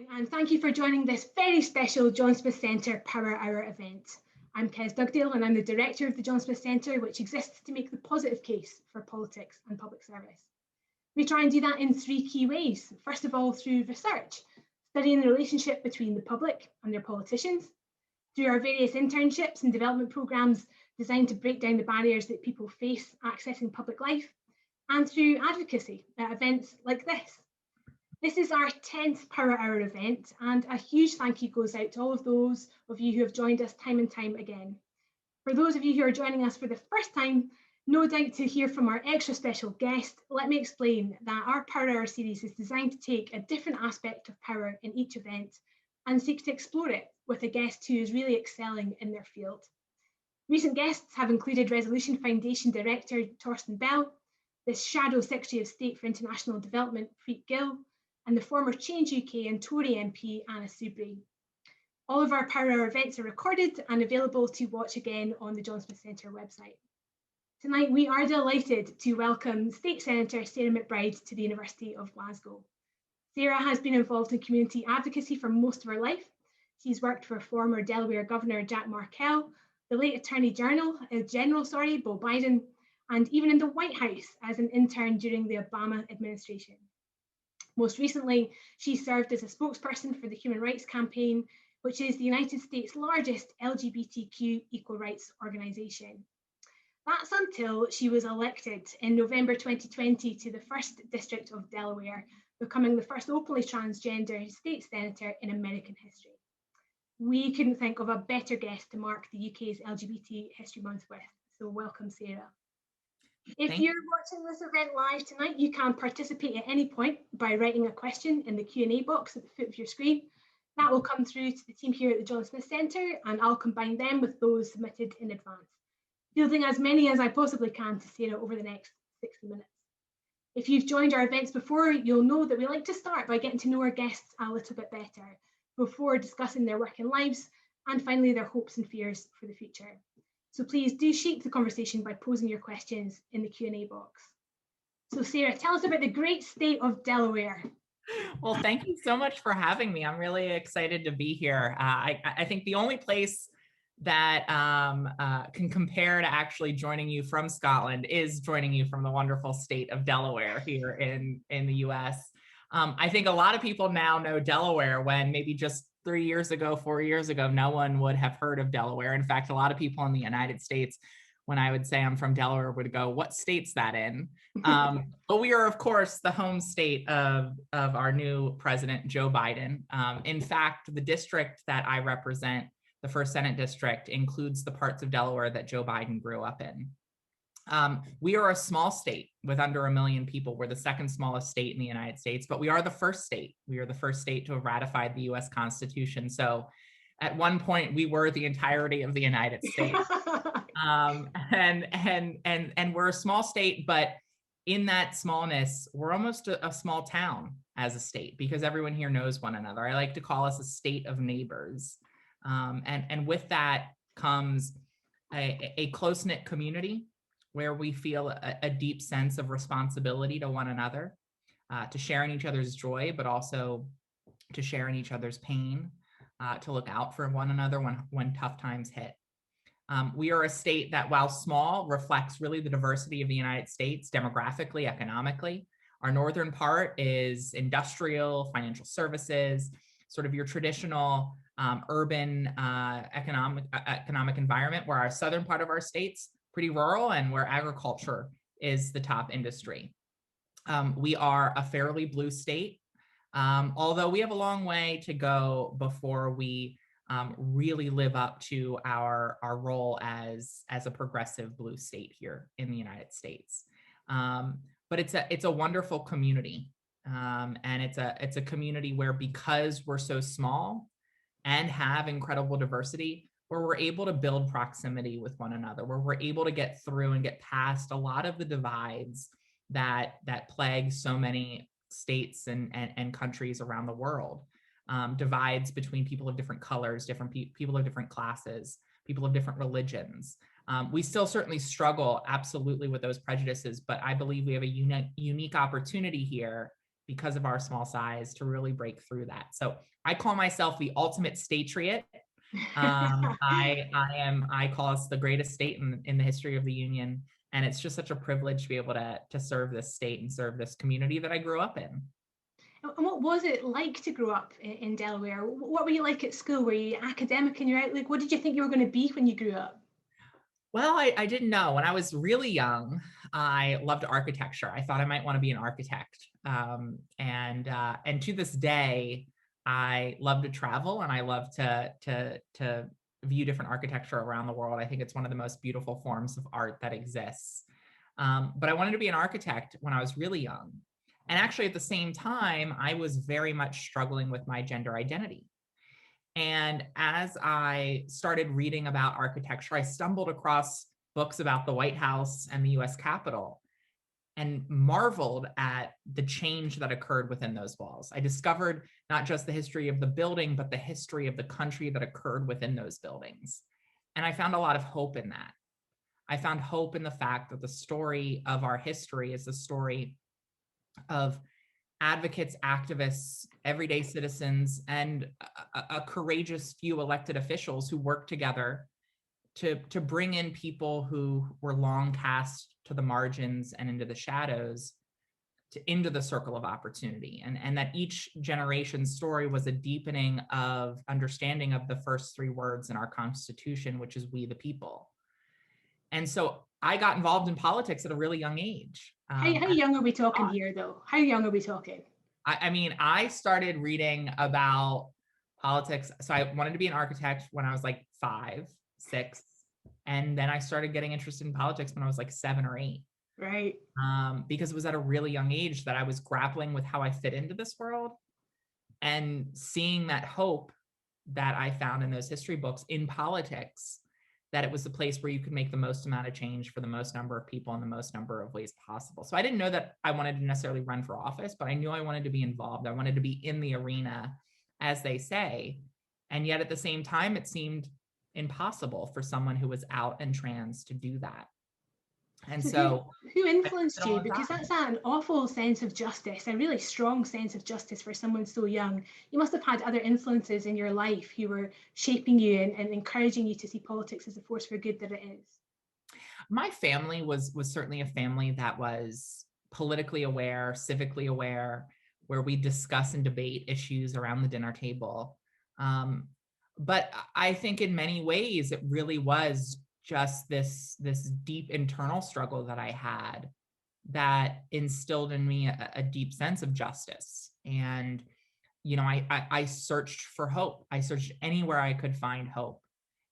And thank you for joining this very special John Smith Centre Power Hour event. I'm Kez Dugdale and I'm the director of the John Smith Centre, which exists to make the positive case for politics and public service. We try and do that in three key ways. First of all, through research, studying the relationship between the public and their politicians, through our various internships and development programmes designed to break down the barriers that people face accessing public life, and through advocacy at events like this. This is our 10th Power Hour event, and a huge thank you goes out to all of those of you who have joined us time and time again. For those of you who are joining us for the first time, no doubt to hear from our extra special guest, let me explain that our Power Hour series is designed to take a different aspect of power in each event and seek to explore it with a guest who is really excelling in their field. Recent guests have included Resolution Foundation Director Torsten Bell, the Shadow Secretary of State for International Development Preet Gill, and the former Change UK and Tory MP Anna Soubry. All of our Power Hour events are recorded and available to watch again on the John Smith Centre website. Tonight we are delighted to welcome State Senator Sarah McBride to the University of Glasgow. Sarah has been involved in community advocacy for most of her life. She's worked for former Delaware Governor Jack Markell, the late Attorney General, Beau Biden, and even in the White House as an intern during the Obama administration. Most recently, she served as a spokesperson for the Human Rights Campaign, which is the United States' largest LGBTQ equal rights organisation. That's until she was elected in November 2020 to the 1st District of Delaware, becoming the first openly transgender state senator in American history. We couldn't think of a better guest to mark the UK's LGBT History Month with, so welcome, Sarah. If you're watching this event live tonight, you can participate at any point by writing a question in the Q&A box at the foot of your screen. That will come through to the team here at the John Smith Centre, and I'll combine them with those submitted in advance, fielding as many as I possibly can to Sarah over the next 60 minutes. If you've joined our events before, you'll know that we like to start by getting to know our guests a little bit better before discussing their working lives and finally their hopes and fears for the future. So please do shape the conversation by posing your questions in the Q&A box. So Sarah, tell us about the great state of Delaware. Well, thank you so much for having me. I'm really excited to be here. I think the only place that can compare to actually joining you from Scotland is joining you from the wonderful state of Delaware here in the US. I think a lot of people now know Delaware when maybe just 3 years ago, 4 years ago, no one would have heard of Delaware. In fact, a lot of people in the United States, when I would say I'm from Delaware, would go, what state's that in? But we are, of course, the home state of our new president, Joe Biden. In fact, the district that I represent, the 1st Senate District, includes the parts of Delaware that Joe Biden grew up in. We are a small state with under 1 million people. We're the 2nd smallest state in the United States, but we are the first state. We are the first state to have ratified the US Constitution. So at one point we were the entirety of the United States. And we're a small state, but in that smallness, we're almost a small town as a state because everyone here knows one another. I like to call us a state of neighbors. And with that comes a close-knit community where we feel a deep sense of responsibility to one another, to share in each other's joy, but also to share in each other's pain, to look out for one another when tough times hit. We are a state that, while small, reflects really the diversity of the United States demographically, economically. Our northern part is industrial, financial services, sort of your traditional urban economic environment, where our southern part of our state's pretty rural and where agriculture is the top industry. We are a fairly blue state, although we have a long way to go before we really live up to our role as a progressive blue state here in the United States. But it's a wonderful community, and it's a community where, because we're so small and have incredible diversity, where we're able to build proximity with one another, where we're able to get through and get past a lot of the divides that plague so many states and countries around the world. Divides between people of different colors, different people of different classes, people of different religions. We still certainly struggle absolutely with those prejudices, but I believe we have a unique opportunity here because of our small size to really break through that. So I call myself the ultimate statriot. I call us the greatest state in the history of the Union. And it's just such a privilege to be able to serve this state and serve this community that I grew up in. And what was it like to grow up in Delaware? What were you like at school? Were you academic in your outlook? What did you think you were going to be when you grew up? Well, I didn't know. When I was really young, I loved architecture. I thought I might want to be an architect. And to this day, I love to travel and I love to view different architecture around the world. I think it's one of the most beautiful forms of art that exists. But I wanted to be an architect when I was really young. And actually, at the same time, I was very much struggling with my gender identity. And as I started reading about architecture, I stumbled across books about the White House and the US Capitol and marveled at the change that occurred within those walls. I discovered not just the history of the building, but the history of the country that occurred within those buildings. And I found a lot of hope in that. I found hope in the fact that the story of our history is the story of advocates, activists, everyday citizens, and a courageous few elected officials who work together to bring in people who were long cast to the margins and into the shadows into the circle of opportunity. And that each generation's story was a deepening of understanding of the first three words in our Constitution, which is "we the people." And so I got involved in politics at a really young age. How young are we talking here, though? How young are we talking? I mean, I started reading about politics. So I wanted to be an architect when I was like 5, 6. And then I started getting interested in politics when I was like 7 or 8. Right. Because it was at a really young age that I was grappling with how I fit into this world and seeing that hope that I found in those history books in politics, that it was the place where you could make the most amount of change for the most number of people in the most number of ways possible. So I didn't know that I wanted to necessarily run for office, but I knew I wanted to be involved. I wanted to be in the arena, as they say. And yet at the same time, it seemed impossible for someone who was out and trans to do that. And so who influenced you? Because that's an awful sense of justice, a really strong sense of justice for someone so young. You must have had other influences in your life who were shaping you and encouraging you to see politics as a force for good that it is. My family was certainly a family that was politically aware, civically aware, where we discuss and debate issues around the dinner table. But I think in many ways, it really was just this deep internal struggle that I had that instilled in me a deep sense of justice. And, you know, I searched for hope. I searched anywhere I could find hope.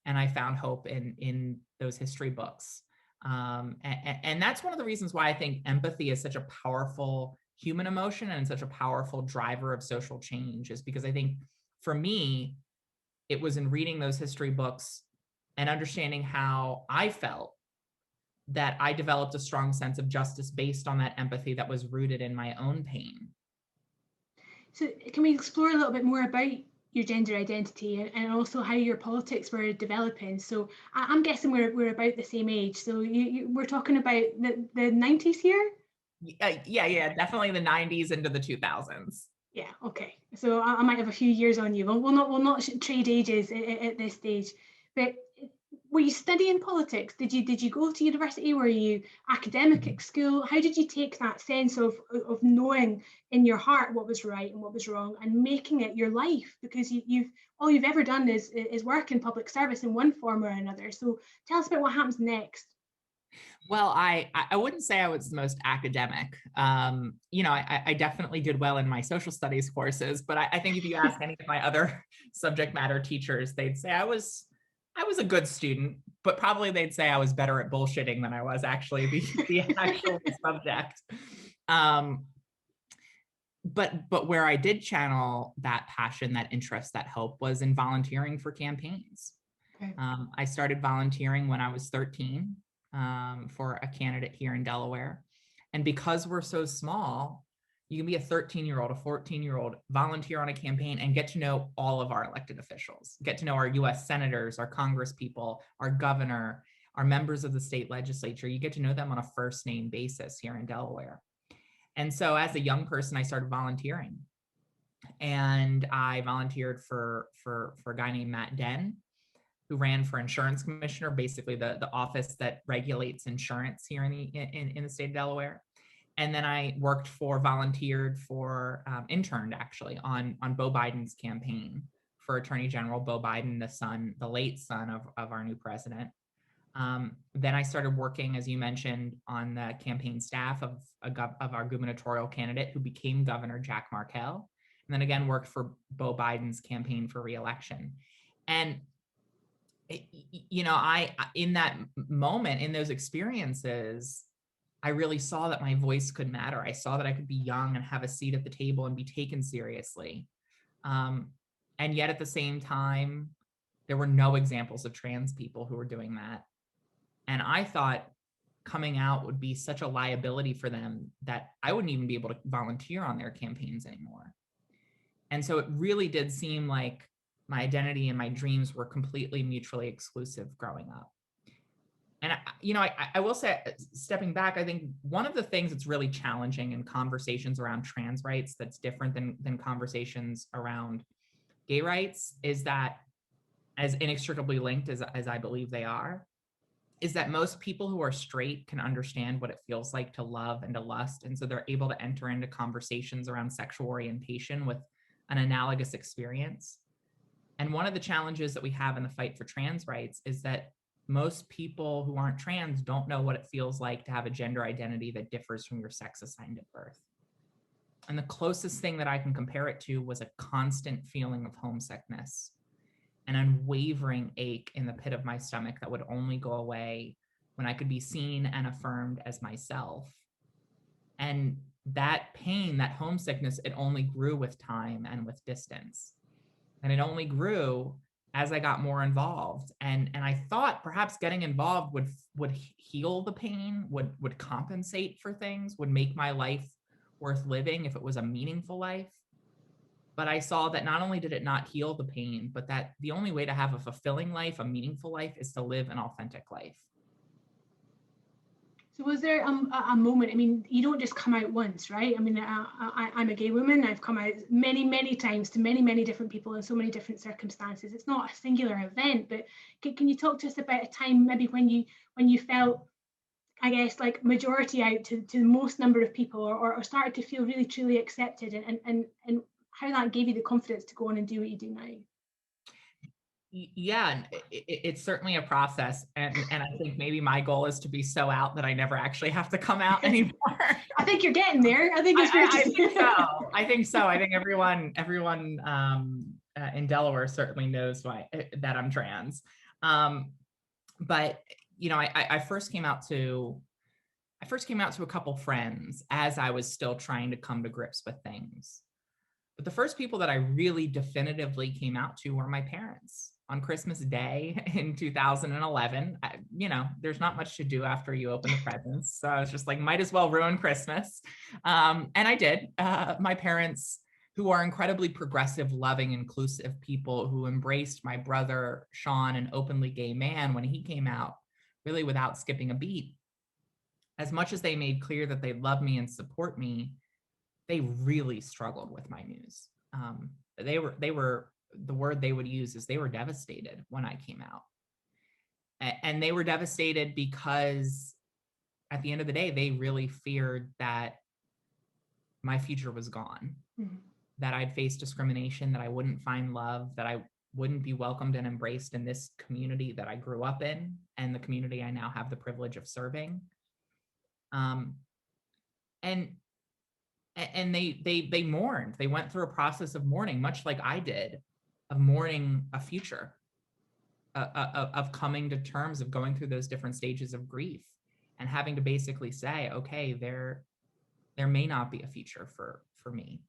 And I found hope in those history books. And that's one of the reasons why I think empathy is such a powerful human emotion and such a powerful driver of social change, is because I think for me, it was in reading those history books and understanding how I felt that I developed a strong sense of justice based on that empathy that was rooted in my own pain. So can we explore a little bit more about your gender identity and also how your politics were developing? So I'm guessing we're about the same age. So we're talking about the 90s here? Yeah, definitely the 90s into the 2000s. Yeah, okay. So I might have a few years on you. We'll not trade ages at this stage. But were you studying politics? Did you go to university? Were you academic at school? How did you take that sense of knowing in your heart what was right and what was wrong and making it your life? Because all you've ever done is work in public service in one form or another. So tell us about what happens next. Well, I wouldn't say I was the most academic. You know, I definitely did well in my social studies courses, but I think if you ask any of my other subject matter teachers, they'd say I was a good student, but probably they'd say I was better at bullshitting than I was actually the actual subject. But where I did channel that passion, that interest, that hope was in volunteering for campaigns. Okay. I started volunteering when I was 13 for a candidate here in Delaware. And because we're so small, you can be a 13-year-old, a 14-year-old, volunteer on a campaign and get to know all of our elected officials, get to know our US senators, our congresspeople, our governor, our members of the state legislature. You get to know them on a first name basis here in Delaware. And so as a young person, I started volunteering, and I volunteered for a guy named Matt Den, who ran for insurance commissioner, basically the office that regulates insurance here in the state of Delaware. And then I volunteered for, interned actually on Beau Biden's campaign for Attorney General Beau Biden, the late son of our new president. Then I started working, as you mentioned, on the campaign staff of our gubernatorial candidate, who became Governor Jack Markell, and then again worked for Beau Biden's campaign for re-election. And in that moment, in those experiences, I really saw that my voice could matter. I saw that I could be young and have a seat at the table and be taken seriously. And yet at the same time, there were no examples of trans people who were doing that. And I thought coming out would be such a liability for them that I wouldn't even be able to volunteer on their campaigns anymore. And so it really did seem like my identity and my dreams were completely mutually exclusive growing up. And I will say, stepping back, I think one of the things that's really challenging in conversations around trans rights that's different than conversations around gay rights is that, as inextricably linked as I believe they are, is that most people who are straight can understand what it feels like to love and to lust. And so they're able to enter into conversations around sexual orientation with an analogous experience. And one of the challenges that we have in the fight for trans rights is that most people who aren't trans don't know what it feels like to have a gender identity that differs from your sex assigned at birth. And the closest thing that I can compare it to was a constant feeling of homesickness, an unwavering ache in the pit of my stomach that would only go away when I could be seen and affirmed as myself. And that pain, that homesickness, it only grew with time and with distance. And it only grew as I got more involved. And I thought perhaps getting involved would heal the pain, would compensate for things, would make my life worth living if it was a meaningful life. But I saw that not only did it not heal the pain, but that the only way to have a fulfilling life, a meaningful life, is to live an authentic life. So was there a moment? I mean, you don't just come out once, right? I mean, I'm a gay woman. I've come out many, many times to many, many different people in so many different circumstances. It's not a singular event, but can you talk to us about a time maybe when you felt, I guess, like majority out to the most number of people, or started to feel really truly accepted, and how that gave you the confidence to go on and do what you do now? Yeah, it's certainly a process. And I think maybe my goal is to be so out that I never actually have to come out anymore. I think you're getting there. I think it's fair to say. I think so. I think everyone in Delaware certainly knows that I'm trans. But I first came out to a couple friends as I was still trying to come to grips with things. But the first people that I really definitively came out to were my parents. On Christmas Day in 2011, there's not much to do after you open the presents. So I was just like, might as well ruin Christmas. And I did. My parents, who are incredibly progressive, loving, inclusive people who embraced my brother, Sean, an openly gay man, when he came out, really without skipping a beat. As much as they made clear that they love me and support me, they really struggled with my news. They were the word they would use is they were devastated when I came out. And they were devastated because at the end of the day, they really feared that my future was gone, that I'd face discrimination, that I wouldn't find love, that I wouldn't be welcomed and embraced in this community that I grew up in and the community I now have the privilege of serving. And they mourned. They went through a process of mourning, much like I did, of mourning a future, of coming to terms, of going through those different stages of grief and having to basically say, okay, there may not be a future for me.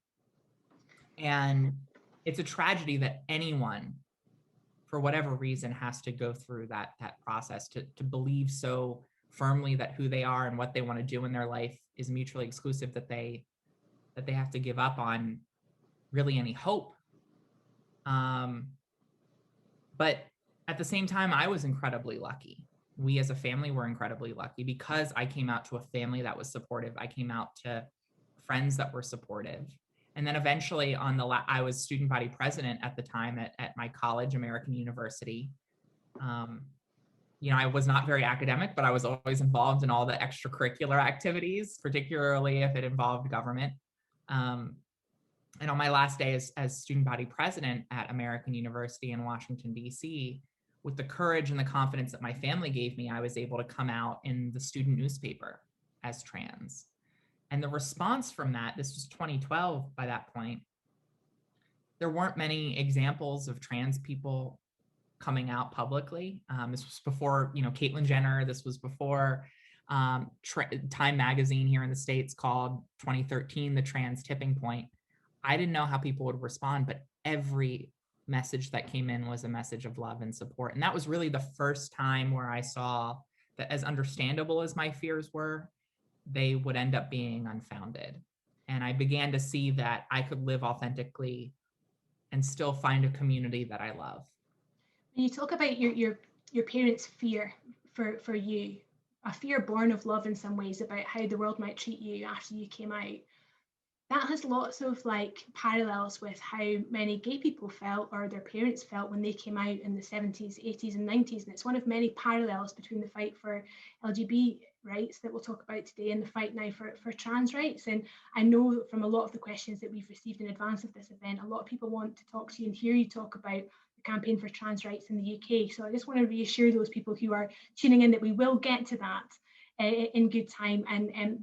And it's a tragedy that anyone, for whatever reason, has to go through that process to believe so firmly that who they are and what they want to do in their life is mutually exclusive, that they have to give up on really any hope. But at the same time, I was incredibly lucky. We as a family were incredibly lucky because I came out to a family that was supportive. I came out to friends that were supportive. And then eventually I was student body president at the time at my college, American University. I was not very academic, but I was always involved in all the extracurricular activities, particularly if it involved government. And on my last day as student body president at American University in Washington, D.C., with the courage and the confidence that my family gave me, I was able to come out in the student newspaper as trans. And the response from that, this was 2012 by that point, there weren't many examples of trans people coming out publicly. This was before, Caitlyn Jenner. This was before Time magazine here in the States called 2013 the trans tipping point. I didn't know how people would respond, but every message that came in was a message of love and support. And that was really the first time where I saw that, as understandable as my fears were, they would end up being unfounded. And I began to see that I could live authentically and still find a community that I love. When you talk about your parents' fear for you, a fear born of love in some ways about how the world might treat you after you came out, that has lots of parallels with how many gay people felt, or their parents felt, when they came out in the 70s, 80s and 90s. And it's one of many parallels between the fight for LGBT rights that we'll talk about today and the fight now for trans rights. And I know from a lot of the questions that we've received in advance of this event, a lot of people want to talk to you and hear you talk about the campaign for trans rights in the UK. So I just want to reassure those people who are tuning in that we will get to that in good time, and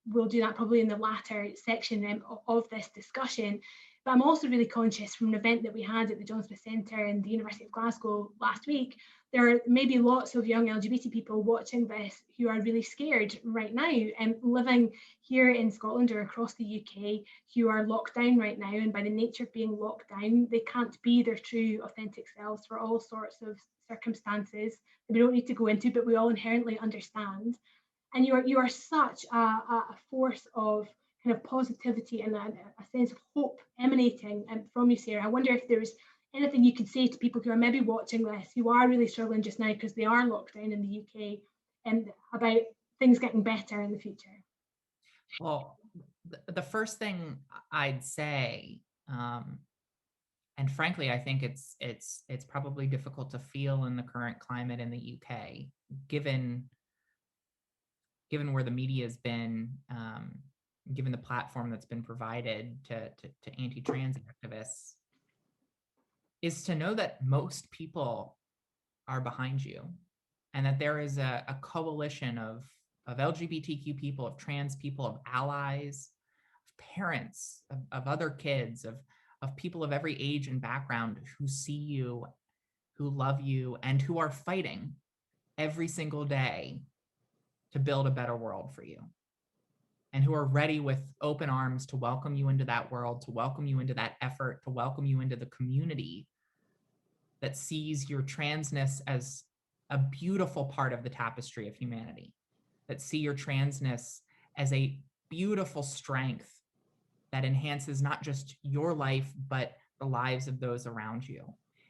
we'll do that probably in the latter section of this discussion. But I'm also really conscious, from an event that we had at the John Smith Centre and the University of Glasgow last week, there are maybe lots of young LGBT people watching this who are really scared right now, and living here in Scotland or across the UK, who are locked down right now. And by the nature of being locked down, they can't be their true, authentic selves for all sorts of circumstances that we don't need to go into, but we all inherently understand. And you are such a force of kind of positivity and a sense of hope emanating from you, Sarah. I wonder if there's anything you could say to people who are maybe watching this, who are really struggling just now because they are locked down in the UK, and about things getting better in the future. Well, the first thing I'd say, and frankly, I think it's probably difficult to feel in the current climate in the UK, given where the media has been, given the platform that's been provided to anti-trans activists, is to know that most people are behind you, and that there is a coalition of LGBTQ people, of trans people, of allies, of parents, of other kids, of people of every age and background who see you, who love you, and who are fighting every single day to build a better world for you, and who are ready with open arms to welcome you into that world, to welcome you into that effort, to welcome you into the community that sees your transness as a beautiful part of the tapestry of humanity, that see your transness as a beautiful strength that enhances not just your life, but the lives of those around you.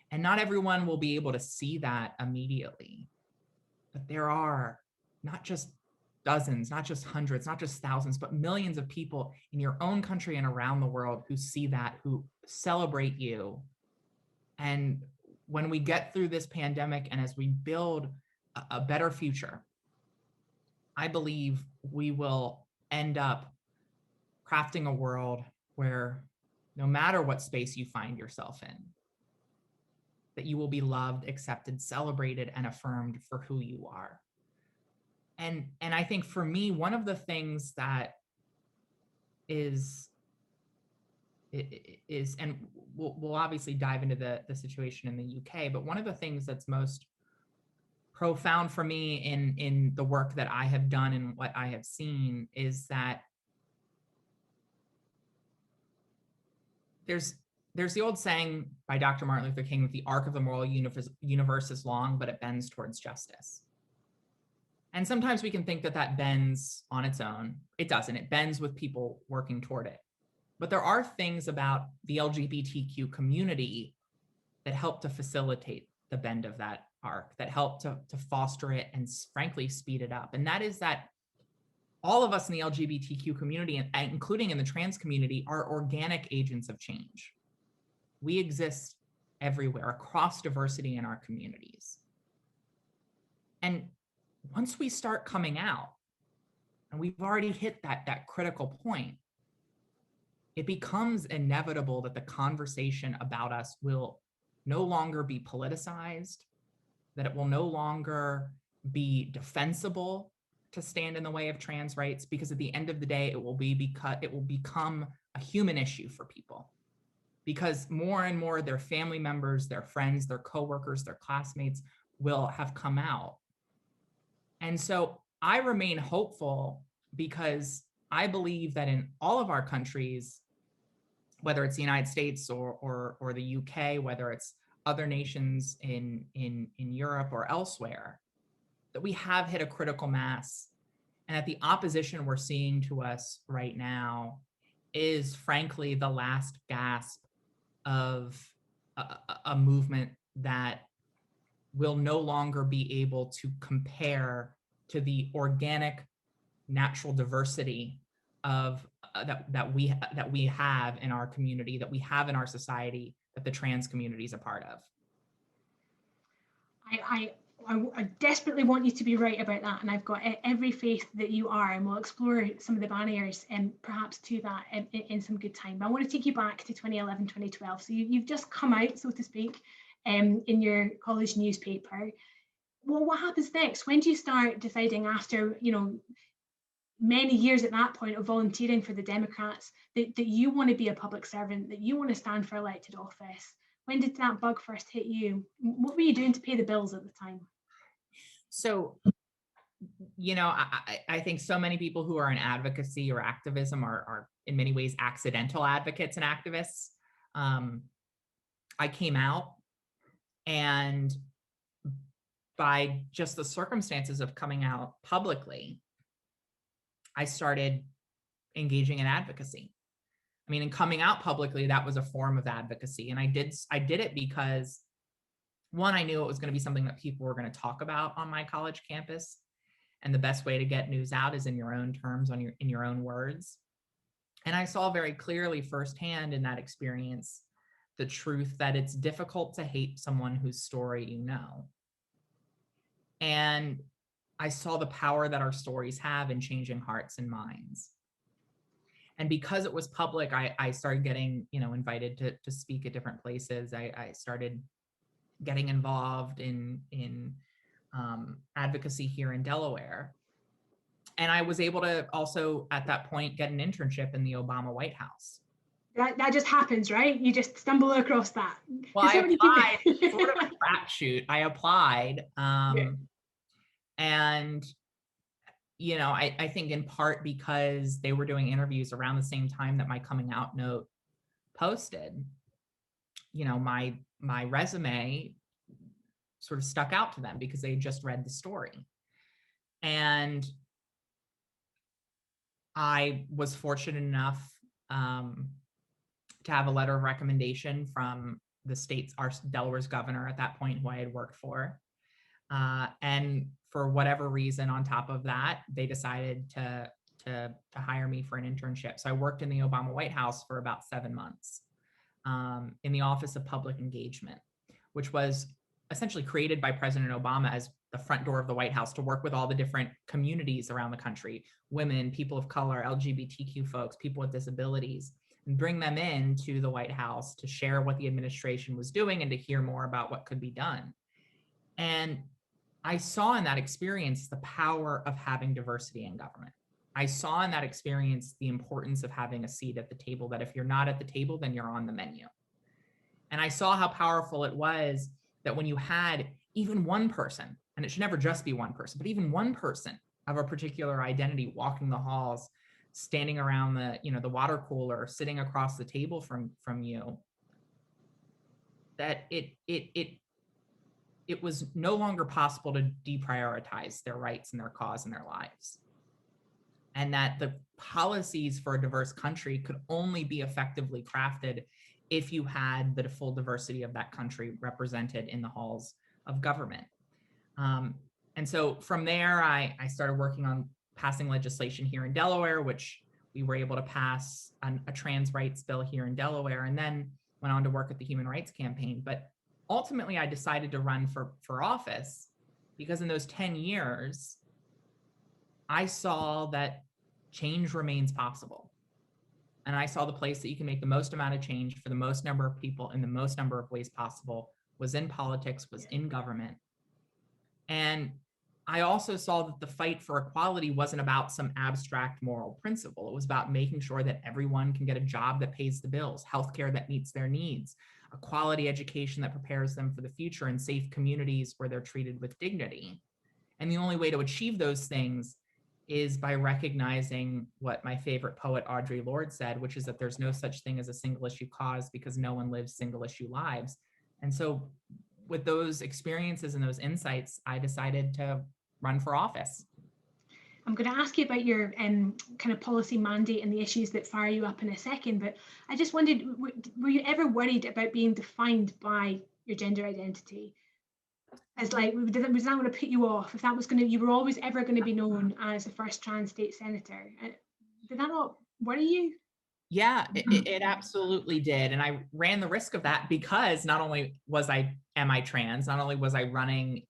And not everyone will be able to see that immediately, but there are not just dozens, not just hundreds, not just thousands, but millions of people in your own country and around the world who see that, who celebrate you. And when we get through this pandemic, and as we build a better future, I believe we will end up crafting a world where, no matter what space you find yourself in, that you will be loved, accepted, celebrated, and affirmed for who you are. And I think for me, one of the things that is, and we'll obviously dive into the situation in the UK, but one of the things that's most profound for me in the work that I have done and what I have seen is that there's the old saying by Dr. Martin Luther King that the arc of the moral universe is long, but it bends towards justice. And sometimes we can think that bends on its own. It doesn't. It bends with people working toward it. But there are things about the LGBTQ community that help to facilitate the bend of that arc, that help to foster it and frankly speed it up. And that is that all of us in the LGBTQ community, and including in the trans community, are organic agents of change. We exist everywhere across diversity in our communities. And once we start coming out, and we've already hit that critical point, it becomes inevitable that the conversation about us will no longer be politicized, that it will no longer be defensible to stand in the way of trans rights, because at the end of the day, it will become a human issue for people, because more and more their family members, their friends, their coworkers, their classmates will have come out. And so I remain hopeful, because I believe that in all of our countries, whether it's the United States or the UK, whether it's other nations in Europe or elsewhere, that we have hit a critical mass, and that the opposition we're seeing to us right now is frankly the last gasp of a movement that will no longer be able to compare to the organic, natural diversity of that we have in our community, that we have in our society, that the trans community is a part of. I desperately want you to be right about that, and I've got every faith that you are, and we'll explore some of the barriers and perhaps to that in some good time. But I want to take you back to 2011, 2012. So you've just come out, so to speak, in your college newspaper. Well, what happens next? When do you start deciding, after many years at that point of volunteering for the Democrats, that you want to be a public servant, that you want to stand for elected office? When did that bug first hit you? What were you doing to pay the bills at the time? So, I think so many people who are in advocacy or activism are in many ways accidental advocates and activists. I came out, and by just the circumstances of coming out publicly, I started engaging in advocacy. I mean, in coming out publicly, that was a form of advocacy. And I did it because, one, I knew it was going to be something that people were going to talk about on my college campus. And the best way to get news out is in your own terms, in your own words. And I saw very clearly firsthand in that experience the truth that it's difficult to hate someone whose story you know. And I saw the power that our stories have in changing hearts and minds. And because it was public, I started getting, invited to speak at different places. I started getting involved in advocacy here in Delaware. And I was able to also, at that point, get an internship in the Obama White House. That just happens, right? You just stumble across that. Well, I applied, sort of a crapshoot. I applied. And I think in part because they were doing interviews around the same time that my coming out note posted, my resume sort of stuck out to them because they just read the story. And I was fortunate enough to have a letter of recommendation from our Delaware's governor at that point, who I had worked for. And for whatever reason, on top of that, they decided to hire me for an internship. So I worked in the Obama White House for about 7 months in the Office of Public Engagement, which was essentially created by President Obama as the front door of the White House to work with all the different communities around the country, women, people of color, LGBTQ folks, people with disabilities, and bring them into the White House to share what the administration was doing and to hear more about what could be done. And I saw in that experience the power of having diversity in government. I saw in that experience the importance of having a seat at the table, that if you're not at the table, then you're on the menu. And I saw how powerful it was that when you had even one person, and it should never just be one person, but even one person of a particular identity walking the halls, standing around the water cooler, sitting across the table from you, that it was no longer possible to deprioritize their rights and their cause and their lives. And that the policies for a diverse country could only be effectively crafted if you had the full diversity of that country represented in the halls of government. And so from there, I started working on passing legislation here in Delaware, which we were able to pass a trans rights bill here in Delaware, and then went on to work at the Human Rights Campaign. But ultimately, I decided to run for office because in those 10 years, I saw that change remains possible. And I saw the place that you can make the most amount of change for the most number of people in the most number of ways possible was in politics, was in government. And I also saw that the fight for equality wasn't about some abstract moral principle. It was about making sure that everyone can get a job that pays the bills, healthcare that meets their needs, a quality education that prepares them for the future, and safe communities where they're treated with dignity. And the only way to achieve those things is by recognizing what my favorite poet Audre Lorde said, which is that there's no such thing as a single issue cause because no one lives single issue lives. And so with those experiences and those insights, I decided to run for office. I'm going to ask you about your kind of policy mandate and the issues that fire you up in a second, but I just wondered, were you ever worried about being defined by your gender identity? As like, was that going to put you off? If that was going to, you were always ever going to be known as the first trans state senator. Did that not worry you? Yeah, it absolutely did. And I ran the risk of that because not only am I trans, not only was I running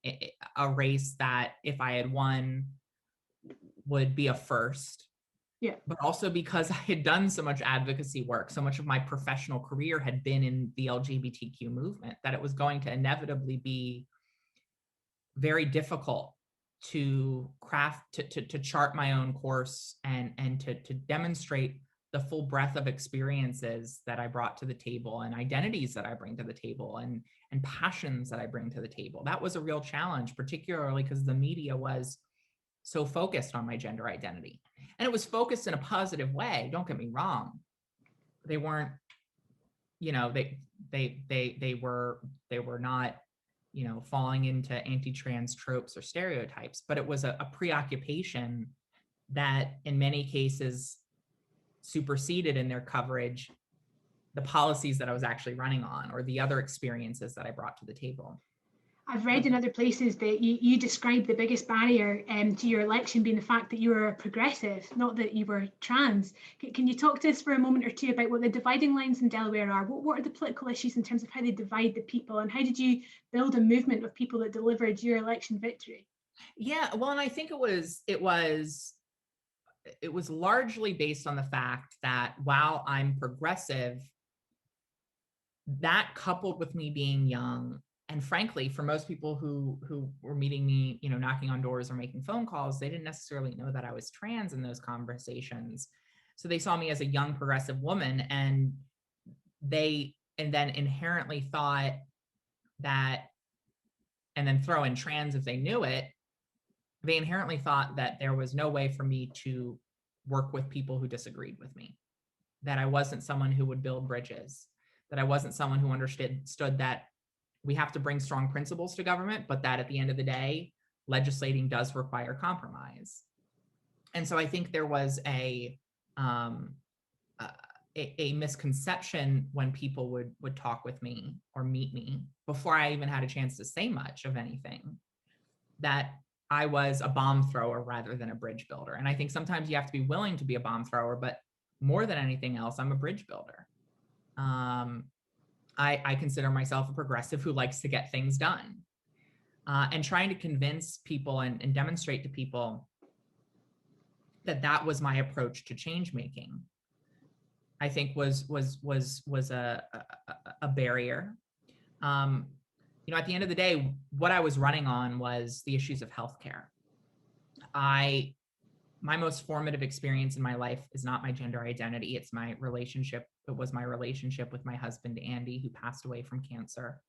a race that if I had won would be a first, but also because I had done so much advocacy work, so much of my professional career had been in the LGBTQ movement, that it was going to inevitably be very difficult to craft, to chart my own course and to demonstrate the full breadth of experiences that I brought to the table and identities that I bring to the table and passions that I bring to the table. That was a real challenge, particularly because the media was so focused on my gender identity. And it was focused in a positive way. Don't get me wrong. They weren't, you know, they were not, you know, falling into anti-trans tropes or stereotypes, but it was a preoccupation that in many cases superseded in their coverage the policies that I was actually running on or the other experiences that I brought to the table. I've read in other places that you described the biggest barrier to your election being the fact that you were a progressive, not that you were trans. Can you talk to us for a moment or two about what the dividing lines in Delaware are? What are the political issues in terms of how they divide the people, and how did you build a movement of people that delivered your election victory? Yeah, well, and I think it was largely based on the fact that while I'm progressive, that coupled with me being young, and frankly, for most people who were meeting me, you know, knocking on doors or making phone calls, they didn't necessarily know that I was trans in those conversations. So they saw me as a young progressive woman, and then inherently thought that, and then throw in trans if they knew it, they inherently thought that there was no way for me to work with people who disagreed with me, that I wasn't someone who would build bridges, that I wasn't someone who understood that we have to bring strong principles to government, but that at the end of the day, legislating does require compromise. And so I think there was a misconception when people would talk with me or meet me before I even had a chance to say much of anything, that I was a bomb thrower rather than a bridge builder. And I think sometimes you have to be willing to be a bomb thrower, but more than anything else, I'm a bridge builder. I consider myself a progressive who likes to get things done, and trying to convince people and demonstrate to people that was my approach to change making, I think was a barrier. You know, at the end of the day, what I was running on was the issues of healthcare. My most formative experience in my life is not my gender identity. It's my relationship. It was my relationship with my husband, Andy, who passed away from cancer.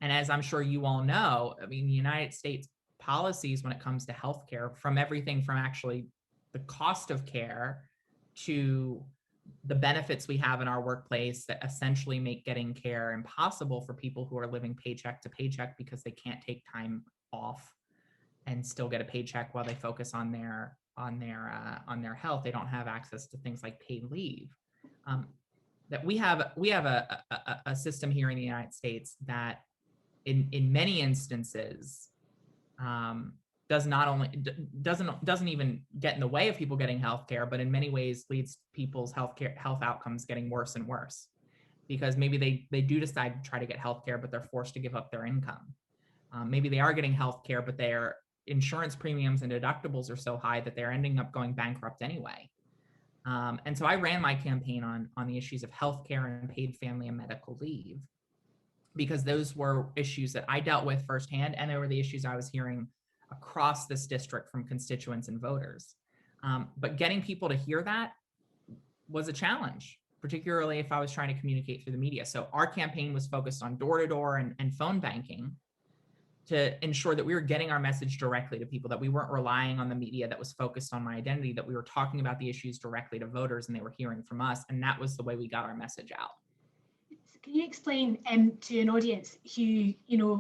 And as I'm sure you all know, I mean, the United States policies when it comes to healthcare, from everything from actually the cost of care to the benefits we have in our workplace that essentially make getting care impossible for people who are living paycheck to paycheck because they can't take time off and still get a paycheck while they focus on their health. They don't have access to things like paid leave. That we have a system here in the United States that in many instances does not only doesn't even get in the way of people getting health care, but in many ways leads people's health outcomes getting worse and worse, because maybe they do decide to try to get health care, but they're forced to give up their income. Maybe they are getting health care, but their insurance premiums and deductibles are so high that they're ending up going bankrupt anyway. And so I ran my campaign on the issues of healthcare and paid family and medical leave, because those were issues that I dealt with firsthand, and they were the issues I was hearing across this district from constituents and voters. But getting people to hear that was a challenge, particularly if I was trying to communicate through the media. So our campaign was focused on door-to-door and phone banking to ensure that we were getting our message directly to people, that we weren't relying on the media that was focused on my identity, that we were talking about the issues directly to voters and they were hearing from us. And that was the way we got our message out. Can you explain to an audience who,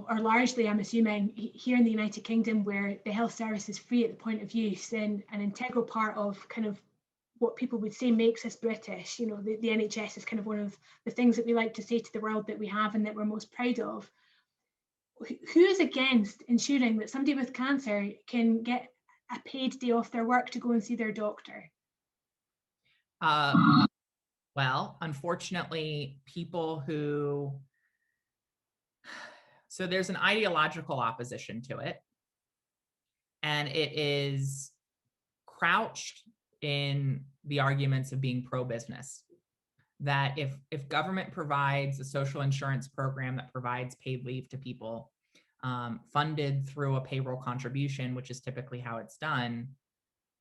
are largely, I'm assuming, here in the United Kingdom, where the health service is free at the point of use and an integral part of kind of what people would say makes us British? The NHS is kind of one of the things that we like to say to the world that we have and that we're most proud of. Who is against ensuring that somebody with cancer can get a paid day off their work to go and see their doctor? Well, unfortunately, so there's an ideological opposition to it, and it is crouched in the arguments of being pro-business, that if government provides a social insurance program that provides paid leave to people, funded through a payroll contribution, which is typically how it's done,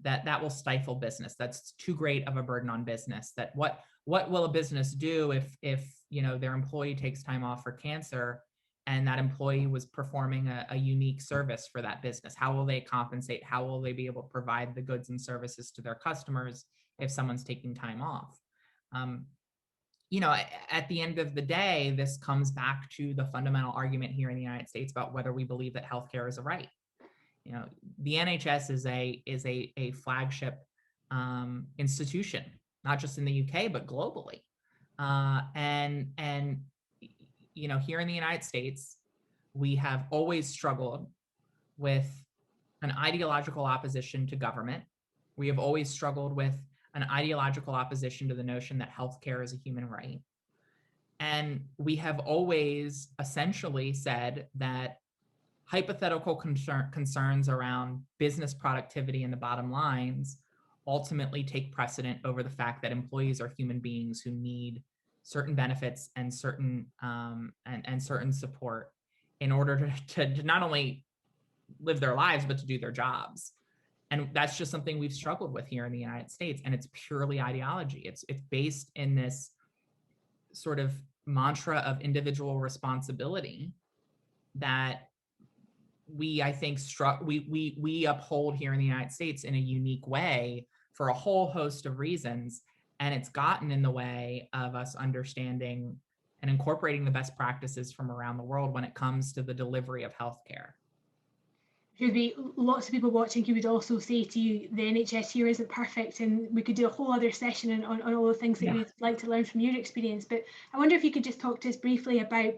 that will stifle business. That's too great of a burden on business. That what will a business do if their employee takes time off for cancer and that employee was performing a unique service for that business? How will they compensate? How will they be able to provide the goods and services to their customers if someone's taking time off? At the end of the day, this comes back to the fundamental argument here in the United States about whether we believe that healthcare is a right. The NHS is a flagship institution, not just in the UK, but globally. And here in the United States, we have always struggled with an ideological opposition to government. We have always struggled with an ideological opposition to the notion that healthcare is a human right. And we have always essentially said that hypothetical concerns around business productivity and the bottom lines ultimately take precedent over the fact that employees are human beings who need certain benefits and certain support in order to not only live their lives, but to do their jobs. And that's just something we've struggled with here in the United States. And it's purely ideology. It's based in this sort of mantra of individual responsibility that we uphold here in the United States in a unique way for a whole host of reasons. And it's gotten in the way of us understanding and incorporating the best practices from around the world when it comes to the delivery of healthcare. There'd be lots of people watching who would also say to you, the NHS here isn't perfect, and we could do a whole other session on all the things that we'd like to learn from your experience. But I wonder if you could just talk to us briefly about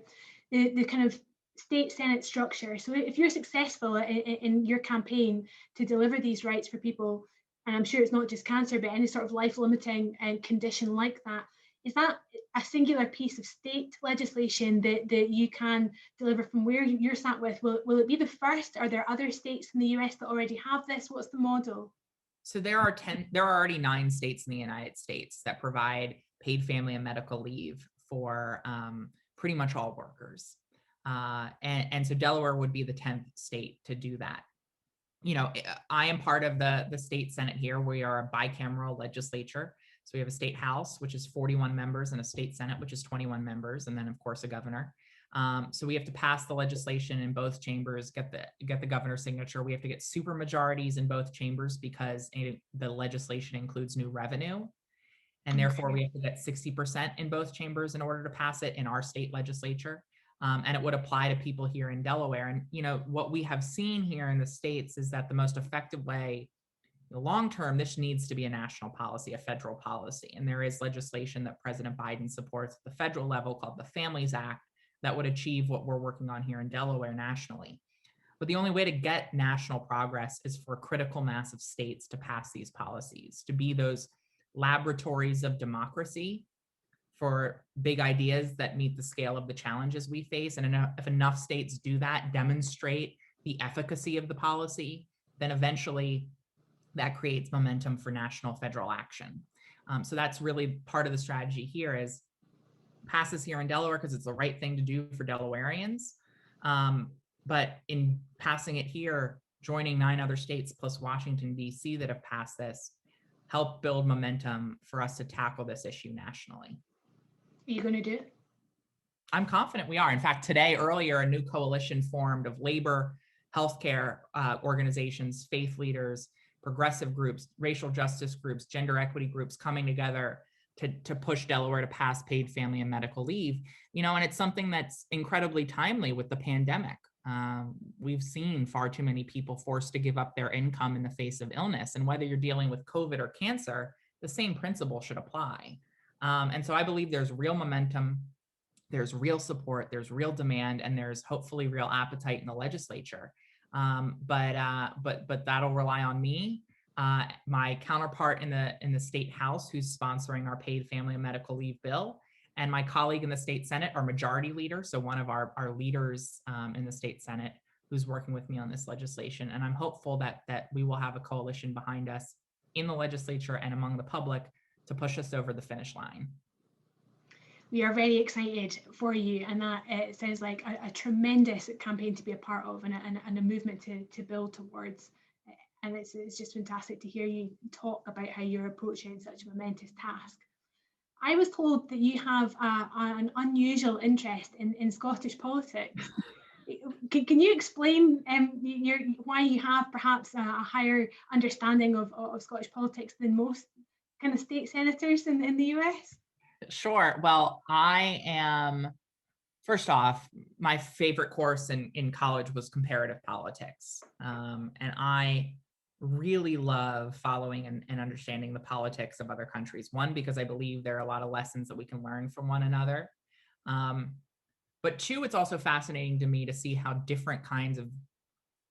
the kind of state Senate structure. So if you're successful in your campaign to deliver these rights for people, and I'm sure it's not just cancer, but any sort of life-limiting condition like that, is that a singular piece of state legislation that you can deliver from where you're sat with? Will it be the first? Are there other states in the US that already have this? What's the model? So there are already 9 states in the United States that provide paid family and medical leave for pretty much all workers. And so Delaware would be the 10th state to do that. I am part of the state Senate here. We are a bicameral legislature. So we have a state house, which is 41 members, and a state Senate, which is 21 members, and then of course a governor. So we have to pass the legislation in both chambers, get the governor's signature. We have to get super majorities in both chambers because the legislation includes new revenue. And therefore we have to get 60% in both chambers in order to pass it in our state legislature. And it would apply to people here in Delaware. And what we have seen here in the States is that the most effective way, in the long term, this needs to be a national policy, a federal policy. And there is legislation that President Biden supports at the federal level called the Families Act that would achieve what we're working on here in Delaware nationally. But the only way to get national progress is for critical mass of states to pass these policies, to be those laboratories of democracy for big ideas that meet the scale of the challenges we face. And if enough states do that, demonstrate the efficacy of the policy, then eventually that creates momentum for national federal action. So that's really part of the strategy here, is pass this here in Delaware because it's the right thing to do for Delawareans. But in passing it here, joining 9 other states plus Washington, D.C. that have passed this, help build momentum for us to tackle this issue nationally. Are you going to do it? I'm confident we are. In fact, today, earlier, a new coalition formed of labor, healthcare organizations, faith leaders, progressive groups, racial justice groups, gender equity groups coming together to push Delaware to pass paid family and medical leave. And it's something that's incredibly timely with the pandemic. We've seen far too many people forced to give up their income in the face of illness. And whether you're dealing with COVID or cancer, the same principle should apply. And so I believe there's real momentum, there's real support, there's real demand, and there's hopefully real appetite in the legislature. But that'll rely on me, my counterpart in the state house who's sponsoring our paid family and medical leave bill, and my colleague in the state Senate, our majority leader, so one of our leaders in the state Senate who's working with me on this legislation. And I'm hopeful that we will have a coalition behind us in the legislature and among the public to push us over the finish line. We are very excited for you, and that it sounds like a tremendous campaign to be a part of, and a movement to build towards. And it's just fantastic to hear you talk about how you're approaching such a momentous task. I was told that you have an unusual interest in Scottish politics. Can you explain why you have perhaps a higher understanding of Scottish politics than most kind of state senators in the US? Sure. Well, first off, my favorite course in college was comparative politics. And I really love following and understanding the politics of other countries. One, because I believe there are a lot of lessons that we can learn from one another. But two, it's also fascinating to me to see how different kinds of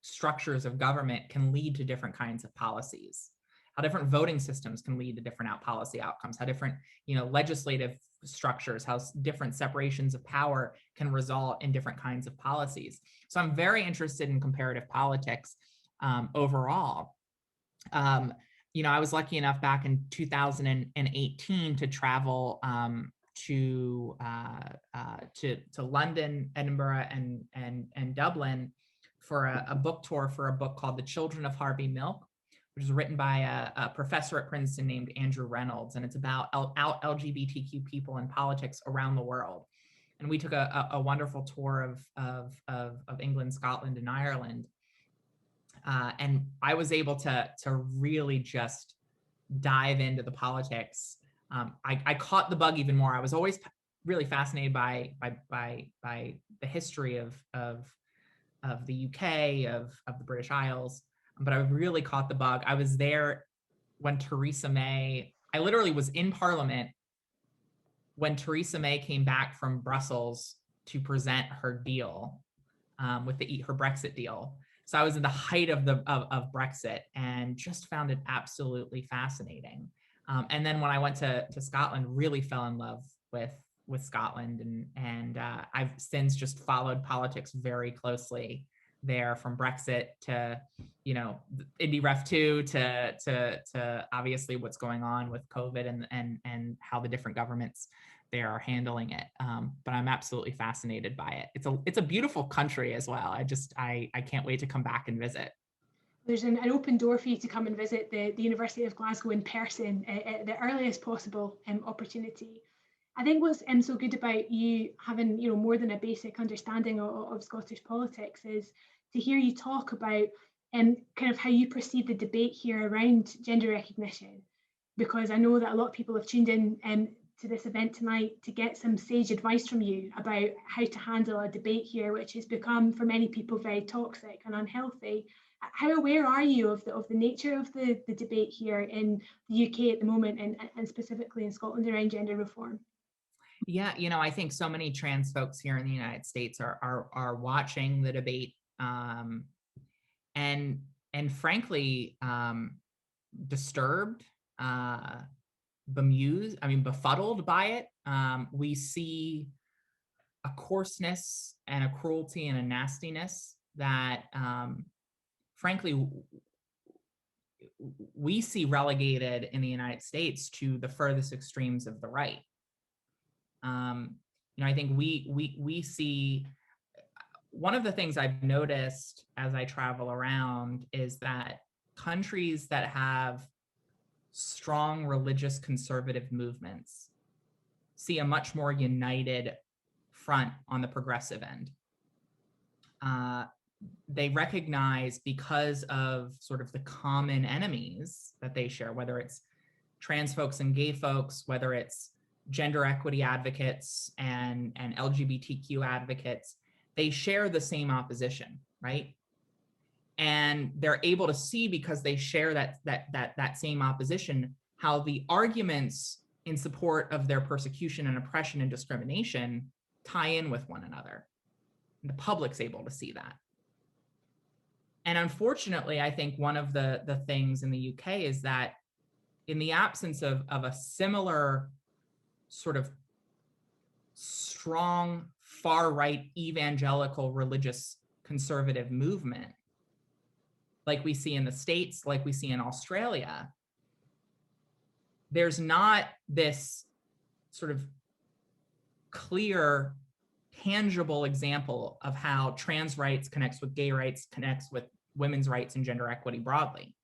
structures of government can lead to different kinds of policies, how different voting systems can lead to different policy outcomes, how different, legislative structures, how different separations of power can result in different kinds of policies. So I'm very interested in comparative politics overall. I was lucky enough back in 2018 to travel to London, Edinburgh, and Dublin for a book tour for a book called The Children of Harvey Milk, which is written by a professor at Princeton named Andrew Reynolds, and it's about out LGBTQ people in politics around the world. And we took a wonderful tour of England, Scotland, and Ireland, and I was able to really just dive into the politics. I caught the bug even more. I was always really fascinated by the history of the UK, of the British Isles, but I really caught the bug. I was there when Theresa May, I literally was in Parliament when Theresa May came back from Brussels to present her deal with her Brexit deal. So I was in the height of Brexit and just found it absolutely fascinating. And then when I went to Scotland, really fell in love with Scotland, and I've since just followed politics very closely there, from Brexit to Indy Ref 2 to obviously what's going on with COVID and how the different governments there are handling it. But I'm absolutely fascinated by it. It's a beautiful country as well. I can't wait to come back and visit. There's an open door for you to come and visit the University of Glasgow in person at the earliest possible opportunity. I think what's so good about you having more than a basic understanding of Scottish politics is to hear you talk about kind of how you perceive the debate here around gender recognition, because I know that a lot of people have tuned in to this event tonight to get some sage advice from you about how to handle a debate here, which has become for many people very toxic and unhealthy. How aware are you of the nature of the debate here in the UK at the moment, and specifically in Scotland around gender reform? Yeah, I think so many trans folks here in the United States are watching the debate and frankly, disturbed, bemused, befuddled by it. We see a coarseness and a cruelty and a nastiness that, frankly, we see relegated in the United States to the furthest extremes of the right. I think we see, one of the things I've noticed as I travel around is that countries that have strong religious conservative movements see a much more united front on the progressive end. They recognize, because of sort of the common enemies that they share, whether it's trans folks and gay folks, whether it's gender equity advocates and LGBTQ advocates, they share the same opposition, right? And they're able to see, because they share that same opposition, how the arguments in support of their persecution and oppression and discrimination tie in with one another. And the public's able to see that. And unfortunately, I think one of the things in the UK is that, in the absence of a similar sort of strong far-right evangelical religious conservative movement, like we see in the States, like we see in Australia, there's not this sort of clear, tangible example of how trans rights connects with gay rights, connects with women's rights and gender equity broadly.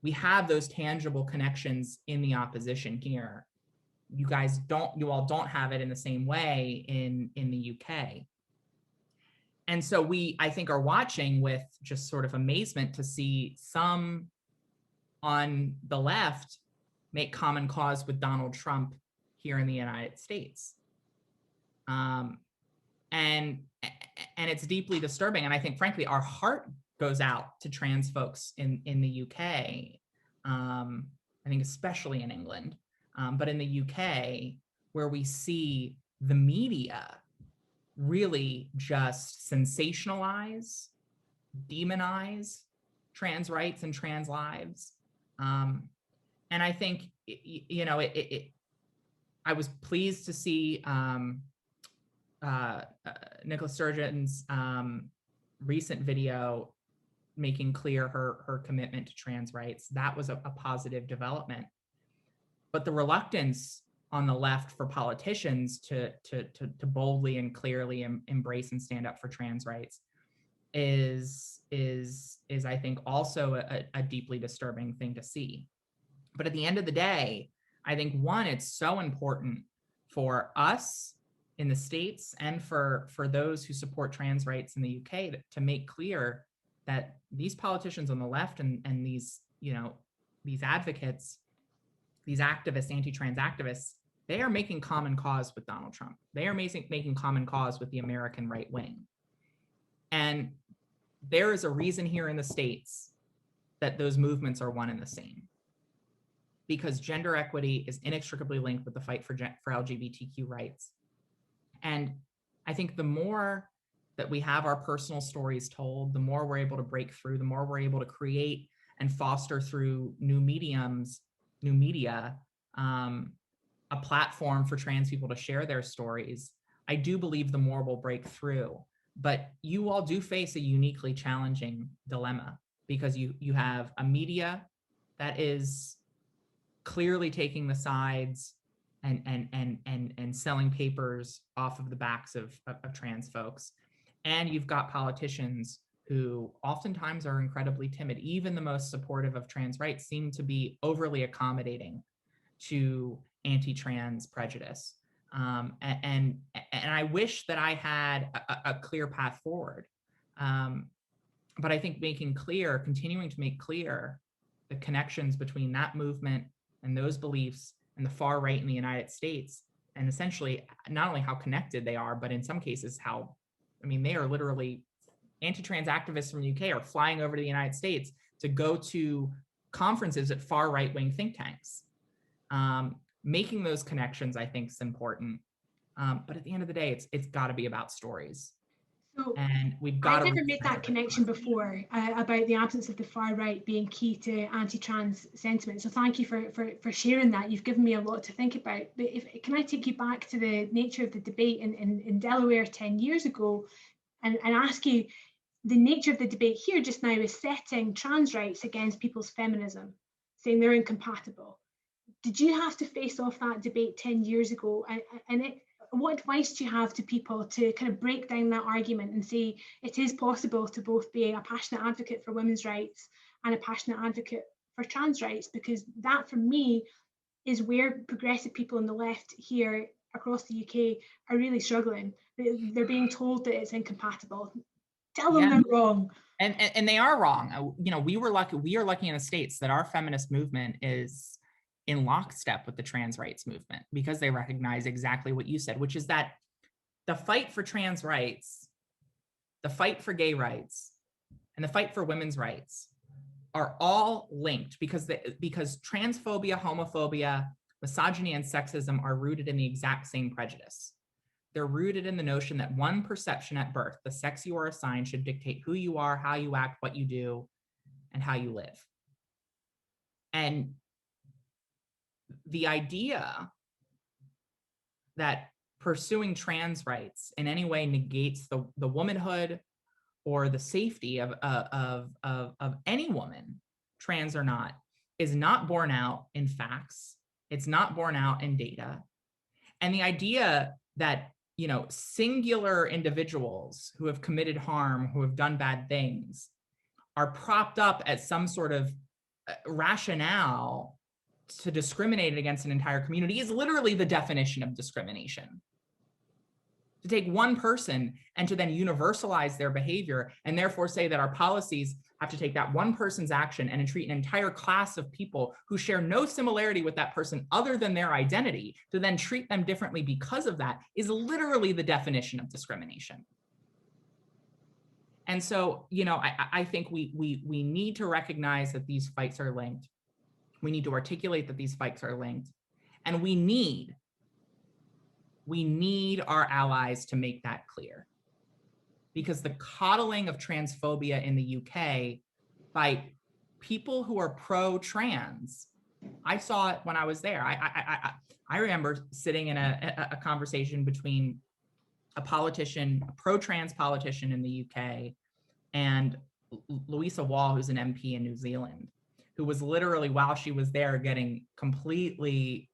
We have those tangible connections in the opposition here. You all don't have it in the same way in the UK. And so we, I think, are watching with just sort of amazement to see some on the left make common cause with Donald Trump here in the United States. And it's deeply disturbing. And I think, frankly, our heart goes out to trans folks in the UK. I think especially in England, but in the UK, where we see the media really just sensationalize, demonize trans rights and trans lives. And I think, I was pleased to see Nicola Sturgeon's recent video making clear her commitment to trans rights. That was a positive development. But the reluctance on the left for politicians to boldly and clearly embrace and stand up for trans rights is I think also a deeply disturbing thing to see. But at the end of the day, I think, one, it's so important for us in the States and for those who support trans rights in the UK to make clear that these politicians on the left and these advocates, these activists, anti-trans activists, they are making common cause with Donald Trump. They are making common cause with the American right wing. And there is a reason here in the States that those movements are one and the same, because gender equity is inextricably linked with the fight for LGBTQ rights. And I think the more that we have our personal stories told, the more we're able to break through, the more we're able to create and foster through new media, a platform for trans people to share their stories. I do believe the more we'll break through. But you all do face a uniquely challenging dilemma, because you have a media that is clearly taking the sides and selling papers off of the backs of trans folks. And you've got politicians who oftentimes are incredibly timid. Even the most supportive of trans rights seem to be overly accommodating to anti-trans prejudice. And I wish that I had a clear path forward. But I think continuing to make clear the connections between that movement and those beliefs and the far right in the United States, and essentially not only how connected they are, but in some cases they are literally, anti-trans activists from the UK are flying over to the United States to go to conferences at far right-wing think tanks. Making those connections, I think, is important. But at the end of the day, it's got to be about stories. So and we've got I've to never made that connection before about the absence of the far right being key to anti-trans sentiment. So thank you for sharing that. You've given me a lot to think about. But can I take you back to the nature of the debate in Delaware 10 years ago and ask you, the nature of the debate here just now is setting trans rights against people's feminism, saying they're incompatible. Did you have to face off that debate 10 years ago? What advice do you have to people to kind of break down that argument and say it is possible to both be a passionate advocate for women's rights and a passionate advocate for trans rights? Because that, for me, is where progressive people on the left here across the UK are really struggling. They're being told that it's incompatible. Tell them they're wrong. And they are wrong. You know, we are lucky in the States that our feminist movement is in lockstep with the trans rights movement, because they recognize exactly what you said, which is that the fight for trans rights, the fight for gay rights, and the fight for women's rights are all linked, because transphobia, homophobia, misogyny, and sexism are rooted in the exact same prejudice. They're rooted in the notion that one perception at birth, the sex you are assigned, should dictate who you are, how you act, what you do, and how you live. And the idea that pursuing trans rights in any way negates the womanhood or the safety of any woman, trans or not, is not borne out in facts. It's not borne out in data. And the idea that, you know, singular individuals who have committed harm, who have done bad things, are propped up as some sort of rationale to discriminate against an entire community is literally the definition of discrimination. To take one person and to then universalize their behavior and therefore say that our policies have to take that one person's action and treat an entire class of people who share no similarity with that person other than their identity, to then treat them differently because of that, is literally the definition of discrimination. And so, you know, I think we need to recognize that these fights are linked. We need to articulate that these fights are linked, and we need our allies to make that clear, because the coddling of transphobia in the UK by people who are pro-trans, I saw it when I was there. I remember sitting in a conversation between a politician, a pro-trans politician in the UK, and Louisa Wall, who's an MP in New Zealand, who was literally, while she was there, getting completely,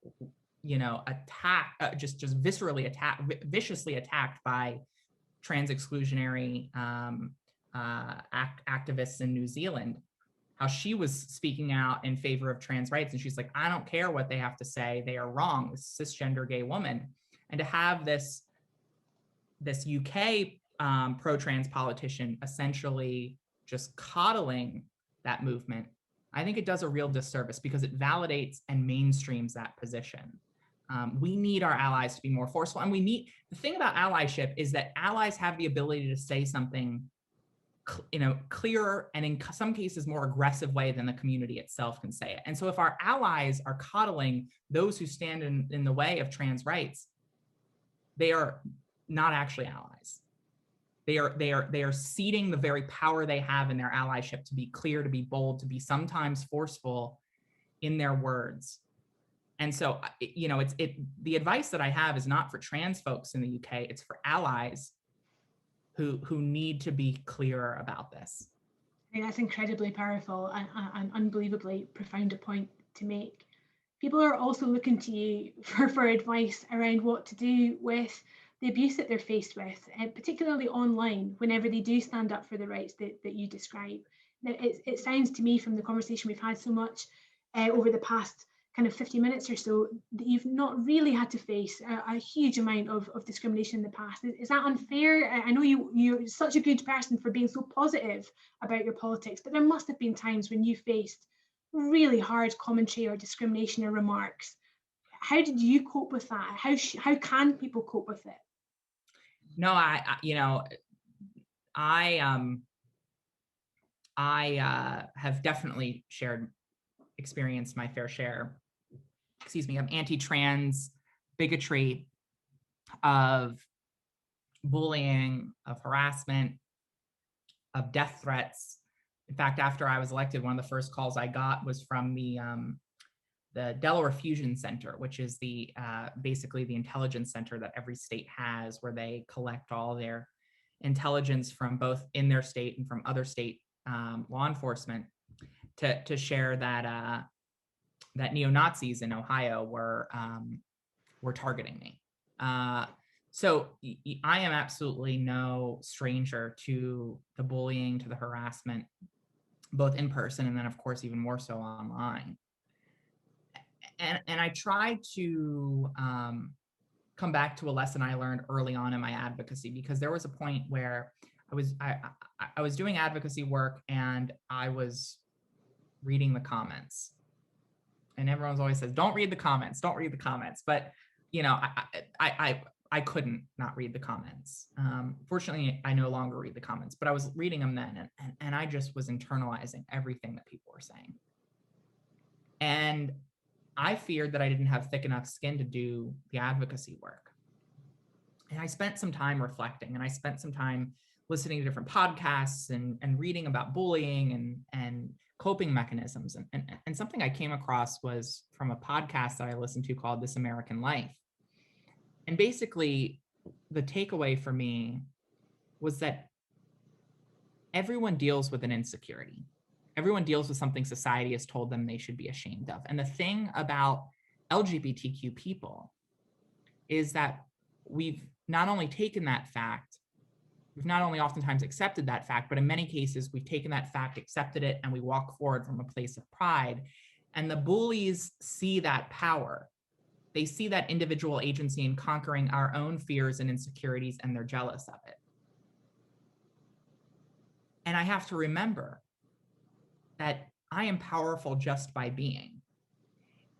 you know, attacked, just viscerally attacked, viciously attacked by trans exclusionary activists in New Zealand. How she was speaking out in favor of trans rights, and she's like, I don't care what they have to say, they are wrong, this cisgender gay woman. And to have this UK pro-trans politician essentially just coddling that movement, I think it does a real disservice, because it validates and mainstreams that position. We need our allies to be more forceful. And the thing about allyship is that allies have the ability to say something, you know, clearer and in some cases more aggressive way than the community itself can say it. And so if our allies are coddling those who stand in the way of trans rights, they are not actually allies. They are ceding the very power they have in their allyship to be clear, to be bold, to be sometimes forceful in their words. And so, you know, the advice that I have is not for trans folks in the UK, it's for allies who need to be clearer about this. I think that's incredibly powerful and unbelievably profound a point to make. People are also looking to you for advice around what to do with the abuse that they're faced with, and particularly online, whenever they do stand up for the rights that you describe. Now, it sounds to me from the conversation we've had so much over the past kind of 50 minutes or so, that you've not really had to face a huge amount of discrimination in the past. Is that unfair? I know you're such a good person for being so positive about your politics, but there must have been times when you faced really hard commentary or discrimination or remarks. How did you cope with that? How can people cope with it? No, I have definitely experienced my fair share, of anti-trans bigotry, of bullying, of harassment, of death threats. In fact, after I was elected, one of the first calls I got was from the Delaware Fusion Center, which is the basically the intelligence center that every state has, where they collect all their intelligence from both in their state and from other state law enforcement, to share that that neo-Nazis in Ohio were targeting me. So I am absolutely no stranger to the bullying, to the harassment, both in person and then, of course, even more so online. And I try to come back to a lesson I learned early on in my advocacy, because there was a point where I was doing advocacy work and I was reading the comments. And everyone's always says, don't read the comments, don't read the comments. But, you know, I couldn't not read the comments. Fortunately, I no longer read the comments, but I was reading them then, and I just was internalizing everything that people were saying. And I feared that I didn't have thick enough skin to do the advocacy work. And I spent some time reflecting, and I spent some time listening to different podcasts and reading about bullying and coping mechanisms. And something I came across was from a podcast that I listened to called This American Life. And basically, the takeaway for me was that everyone deals with an insecurity. Everyone deals with something society has told them they should be ashamed of. And the thing about LGBTQ people is that we've not only taken that fact, we've not only oftentimes accepted that fact, but in many cases, we've taken that fact, accepted it, and we walk forward from a place of pride. And the bullies see that power. They see that individual agency in conquering our own fears and insecurities, and they're jealous of it. And I have to remember that I am powerful just by being.